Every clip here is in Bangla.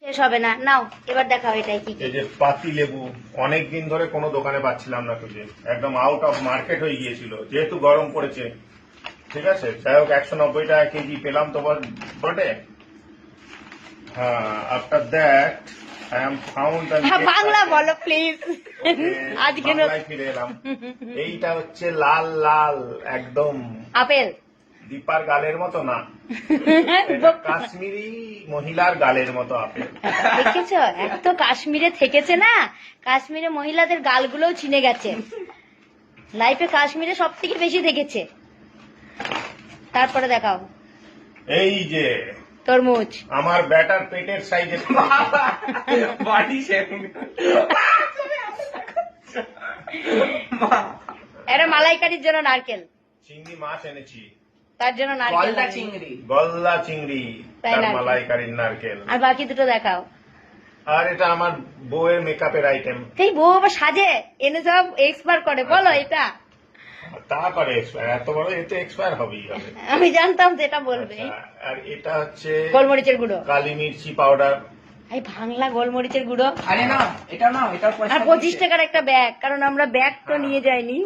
শেষ হবে না। নাও এবার দেখাও এটাই কি। এই যে পাতি লেবু অনেকদিন ধরে কোনো দোকানে পাচ্ছিলাম না খুঁজে, একদম আউট অফ মার্কেট হয়ে গিয়েছিল, যেহেতু গরম পড়েছে। ঠিক আছে, যাই হোক 190 টাকা কেজি পেলাম তো বটে। হ্যাঁ, after that I am found Bangla বলো প্লিজ, আজকে ফিরে এলাম। এইটা হচ্ছে লাল লাল একদম আপেল। দীপার গালের মতো না, কাশ্মীরি মহিলার গালের মতো আপেল। দেখেছ, এত কাশ্মীরে থেকেছে না, কাশ্মীরে মহিলাদের গালগুলোও চিনে গেছে। লাইফে কাশ্মীরে সব থেকে বেশি দেখেছে। তারপরে দেখাও এই যে তরমুজ, আমার ব্যাটার পেটের সাইজে এটা মালাইকারির জন্য নারকেল, চিংড়ি মাছ এনেছি তার জন্য নারকেল, গলদা চিংড়ি তাই তার নারকেল। মালাইকারির নারকেল। আর বাকি দুটো দেখাও। আর এটা আমার বউয়ের মেকআপের আইটেম। এই বউ আবার সাজে এনে সব এক্সপায়ার করে, বলো এটা তা করে এক্সপায়ার, এত বড় এতে এক্সপায়ার হবেই হবে। আমি জানতাম যে এটা বলবে। আচ্ছা, আর এটা হচ্ছে গোলমরিচের গুঁড়ো, কালি মির্চি পাউডার। এই বাংলা গোলমরিচের গুঁড়ো। আরে না, এটা না, এটা আর 25 টাকার একটা ব্যাগ, কারণ আমরা ব্যাগ তো নিয়ে যাইনি,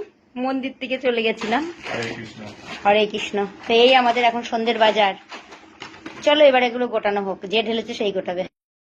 মন্দির থেকে চলে গেছিলাম। হরে কৃষ্ণ। হরে কৃষ্ণ। তো এই আমাদের এখন সন্ধ্যের বাজার। চলো এবার এগুলো গোটানো হোক, যে ঢেলেছে সেই গোটাবে।